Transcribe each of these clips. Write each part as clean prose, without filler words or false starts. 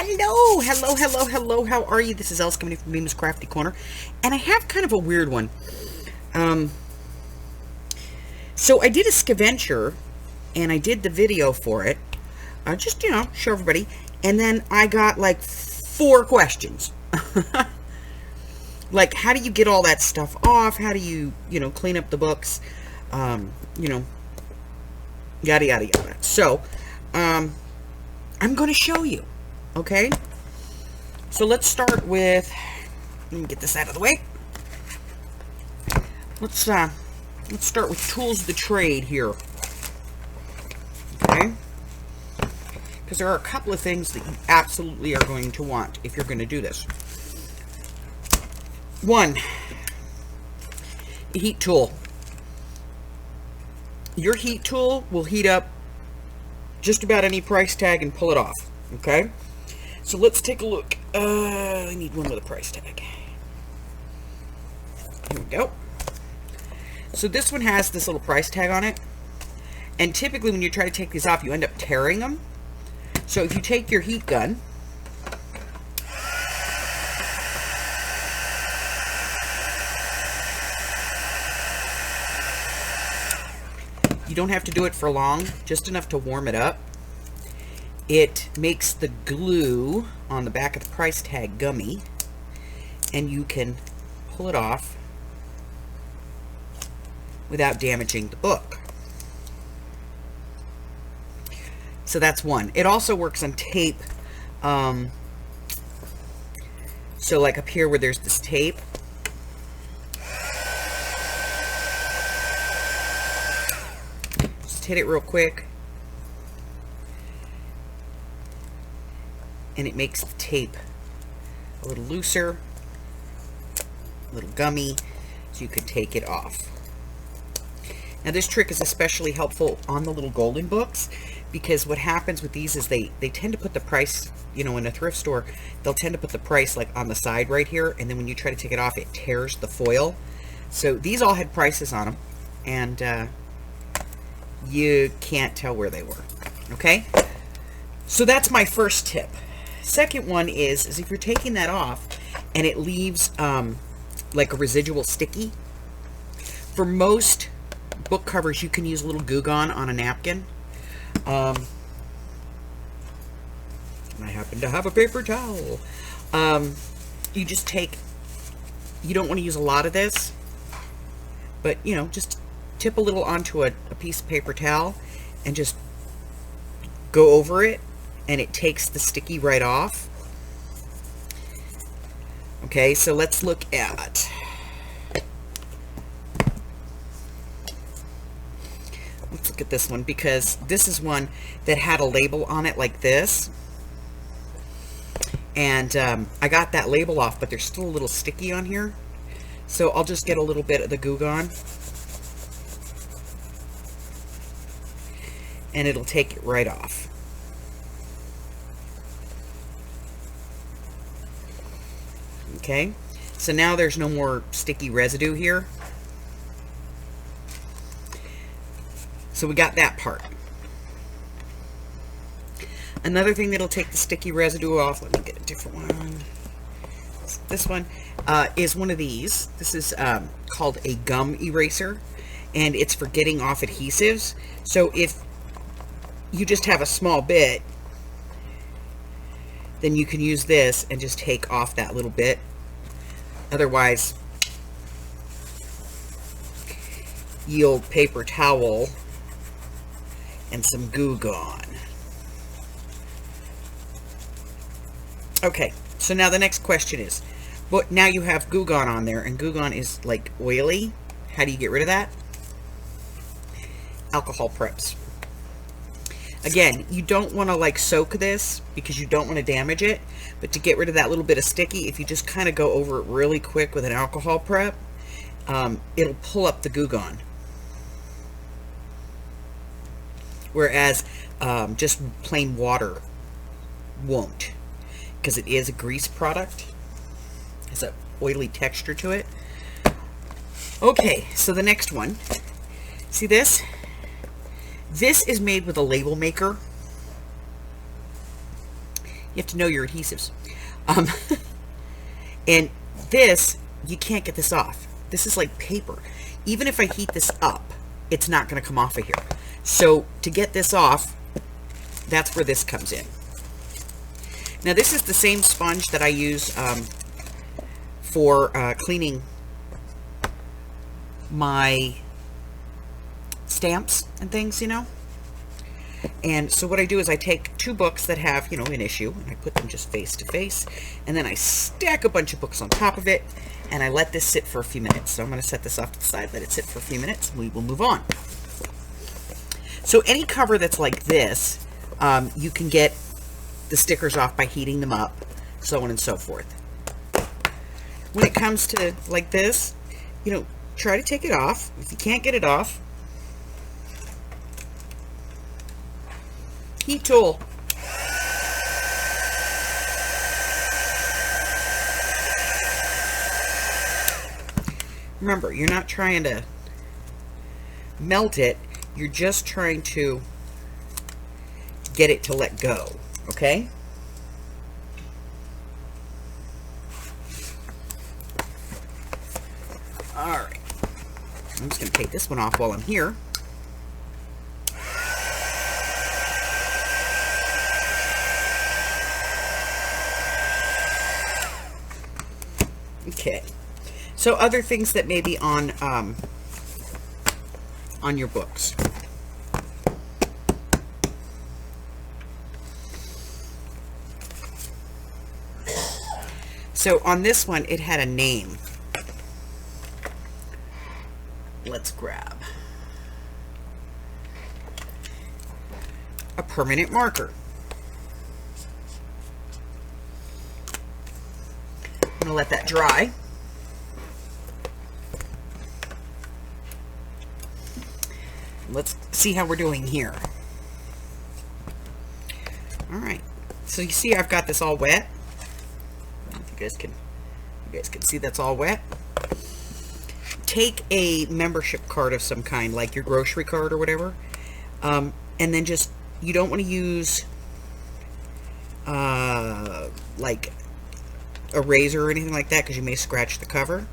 Hello. How are you? This is Els coming in from Bemis Crafty Corner, and I have kind of a weird one. So I did a scavenger, and I did the video for it, just, show everybody, and then I got like 4 questions. Like, how do you get all that stuff off? How do you, clean up the books? Yada, yada, yada. So, I'm going to show you. Okay, so let's start with, let me get this out of the way. Let's start with tools of the trade here. Okay, because there are a couple of things that you absolutely are going to want if you're going to do this. 1, a heat tool. Your heat tool will heat up just about any price tag and pull it off. Okay, so let's take a look. I need one with a price tag. Here we go. So this one has this little price tag on it, and typically when you try to take these off, you end up tearing them. So if you take your heat gun, you don't have to do it for long, just enough to warm it up. It makes the glue on the back of the price tag gummy, and you can pull it off without damaging the book. So that's one. It also works on tape. So like up here where there's this tape, just hit it real quick, and it makes the tape a little looser, a little gummy, so you can take it off. Now this trick is especially helpful on the little golden books, because what happens with these is they tend to put the price, in a thrift store, they'll tend to put the price like on the side right here, and then when you try to take it off, it tears the foil. So these all had prices on them, and you can't tell where they were. Okay, so that's my first tip. Second one is if you're taking that off and it leaves like a residual sticky, for most book covers you can use a little Goo Gone on a napkin. I happen to have a paper towel. You just take, you don't want to use a lot of this, but just tip a little onto a piece of paper towel and just go over it, and it takes the sticky right off. Okay, so let's look at, this one, because this is one that had a label on it like this, and I got that label off, but there's still a little sticky on here, so I'll just get a little bit of the Goo Gone, and it'll take it right off. Okay, so now there's no more sticky residue here. So we got that part. Another thing that'll take the sticky residue off, let me get a different one. This one is one of these. This is called a gum eraser, and it's for getting off adhesives. So if you just have a small bit, then you can use this and just take off that little bit. Otherwise, yield paper towel and some Goo Gone. Okay, so now the next question is, but now you have Goo Gone on there, and Goo Gone is like oily. How do you get rid of that? Alcohol preps. Again, you don't want to like soak this because you don't want to damage it, but to get rid of that little bit of sticky, if you just kind of go over it really quick with an alcohol prep, it'll pull up the Goo Gone. Whereas just plain water won't, because it is a grease product. It has an oily texture to it. Okay, so the next one, see this? This is made with a label maker. You have to know your adhesives. Um, and this, you can't get this off. This is like paper. Even if I heat this up, it's not going to come off of here. So to get this off, that's where this comes in. Now this is the same sponge that I use for cleaning my stamps and things, you know. And so what I do is I take 2 books that have, you know, an issue, and I put them just face to face, and then I stack a bunch of books on top of it, and I let this sit for a few minutes. So I'm going to set this off to the side, let it sit for a few minutes, and we will move on. So any cover that's like this, you can get the stickers off by heating them up, so on and so forth. When it comes to like this, you know, try to take it off. If you can't get it off, heat tool. Remember, you're not trying to melt it, you're just trying to get it to let go, okay? Alright, I'm just going to take this one off while I'm here. Okay, so other things that may be on your books. So on this one, it had a name. Let's grab a permanent marker. I'm going to let that dry. Let's see how we're doing here. All right. So you see I've got this all wet. I don't know if you guys can see that's all wet. Take a membership card of some kind, like your grocery card or whatever. And then just, you don't want to use like a razor or anything like that, because you may scratch the cover.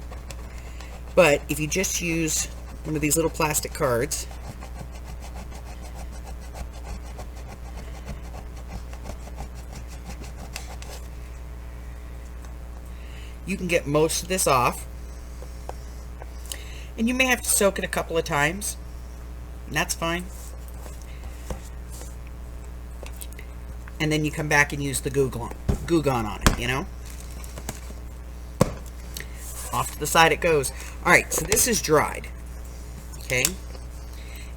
But if you just use one of these little plastic cards, you can get most of this off. And you may have to soak it a couple of times, and that's fine. And then you come back and use the Goo Gone on it, you know. Off to the side it goes. Alright, so this is dried. Okay?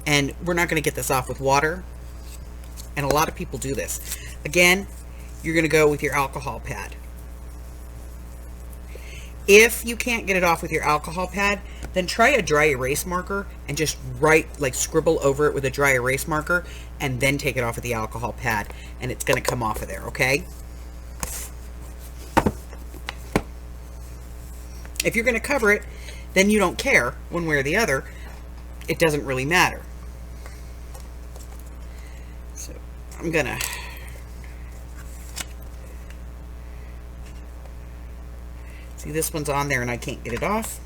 And we're not going to get this off with water. And a lot of people do this. Again, you're going to go with your alcohol pad. If you can't get it off with your alcohol pad, then try a dry erase marker and just write, like scribble over it with a dry erase marker, and then take it off with the alcohol pad, and it's going to come off of there, okay? If you're going to cover it, then you don't care one way or the other. It doesn't really matter. So I'm going to see, this one's on there and I can't get it off.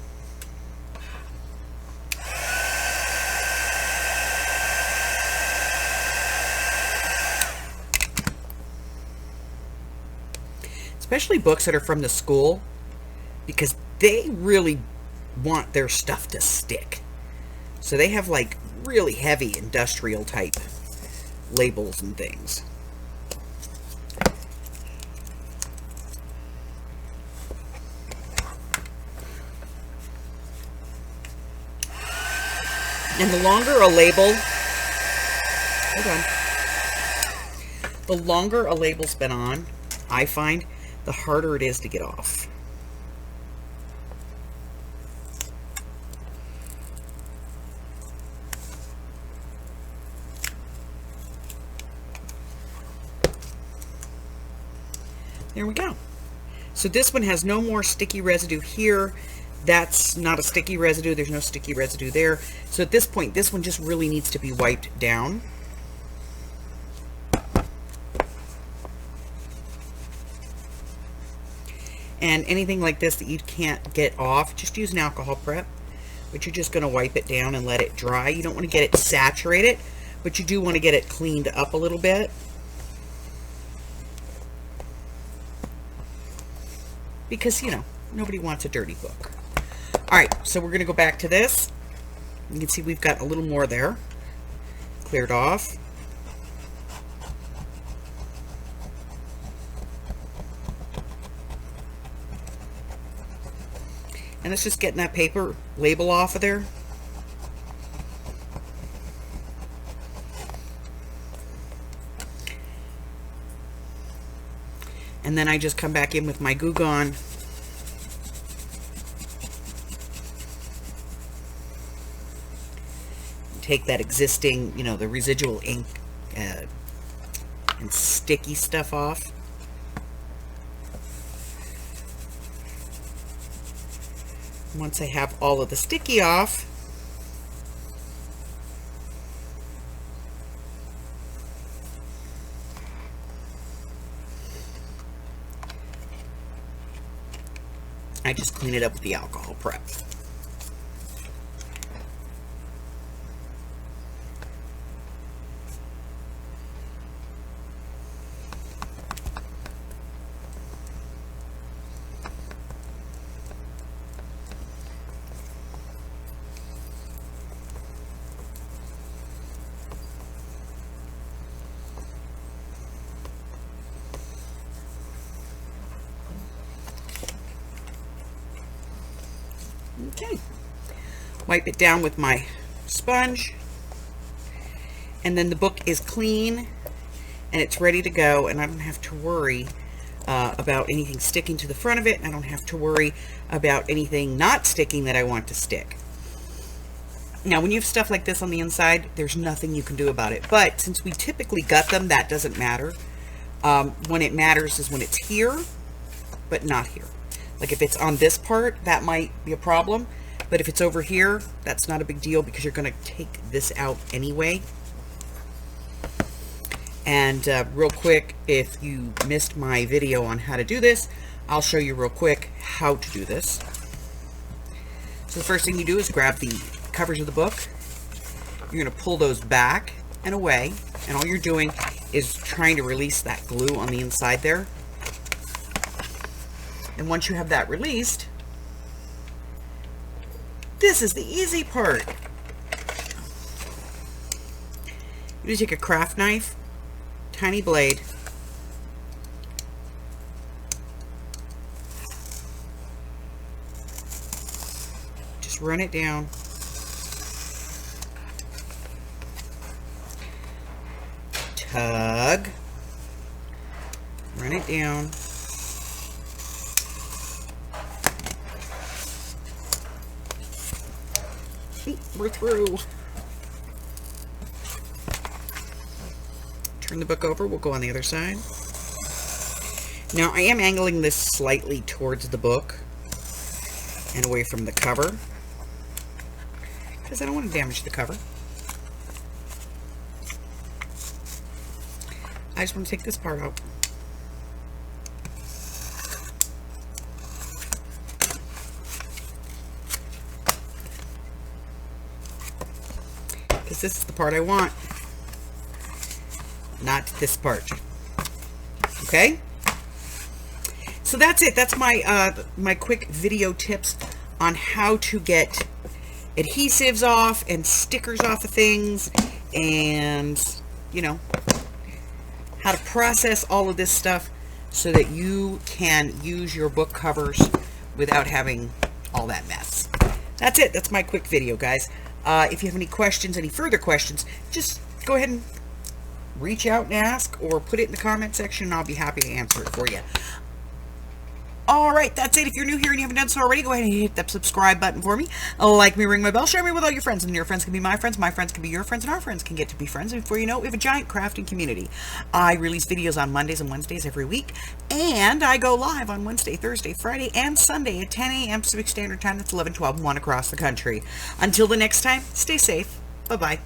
Especially books that are from the school, because they really want their stuff to stick. So they have like really heavy industrial type labels and things. And the longer a label, hold on, the longer a label's been on, I find, the harder it is to get off. There we go. So this one has no more sticky residue here. That's not a sticky residue. There's no sticky residue there. So at this point, this one just really needs to be wiped down. And anything like this that you can't get off, just use an alcohol prep. But you're just going to wipe it down and let it dry. You don't want to get it saturated, but you do want to get it cleaned up a little bit. Because, you know, nobody wants a dirty book. Alright, so we're going to go back to this. You can see we've got a little more there. Cleared off. And it's just getting that paper label off of there. And then I just come back in with my Goo Gone. Take that existing, you know, the residual ink and sticky stuff off. Once I have all of the sticky off, I just clean it up with the alcohol prep. Okay, wipe it down with my sponge, and then the book is clean and it's ready to go, and I don't have to worry about anything sticking to the front of it, and I don't have to worry about anything not sticking that I want to stick. Now, when you have stuff like this on the inside, there's nothing you can do about it, but since we typically gut them, that doesn't matter. When it matters is when it's here, but not here. Like if it's on this part, that might be a problem. But if it's over here, that's not a big deal because you're going to take this out anyway. And real quick, if you missed my video on how to do this, I'll show you real quick how to do this. So the first thing you do is grab the covers of the book. You're going to pull those back and away. And all you're doing is trying to release that glue on the inside there. And once you have that released, this is the easy part. You take a craft knife, tiny blade, just run it down. Tug, run it down. We're through. Turn the book over. We'll go on the other side. Now I am angling this slightly towards the book and away from the cover because I don't want to damage the cover. I just want to take this part out. Because this is the part I want, not this part. Okay? So that's it. That's my my quick video tips on how to get adhesives off and stickers off of things, and you know, how to process all of this stuff so that you can use your book covers without having all that mess. That's it. That's my quick video, guys. If you have any questions, any further questions, just go ahead and reach out and ask, or put it in the comment section and I'll be happy to answer it for you. Alright, that's it. If you're new here and you haven't done so already, go ahead and hit that subscribe button for me. Like me, ring my bell, share me with all your friends, and your friends can be my friends can be your friends, and our friends can get to be friends. And before you know it, we have a giant crafting community. I release videos on Mondays and Wednesdays every week, and I go live on Wednesday, Thursday, Friday, and Sunday at 10 a.m. Pacific Standard Time. That's 11:12 and 1 across the country. Until the next time, stay safe. Bye-bye.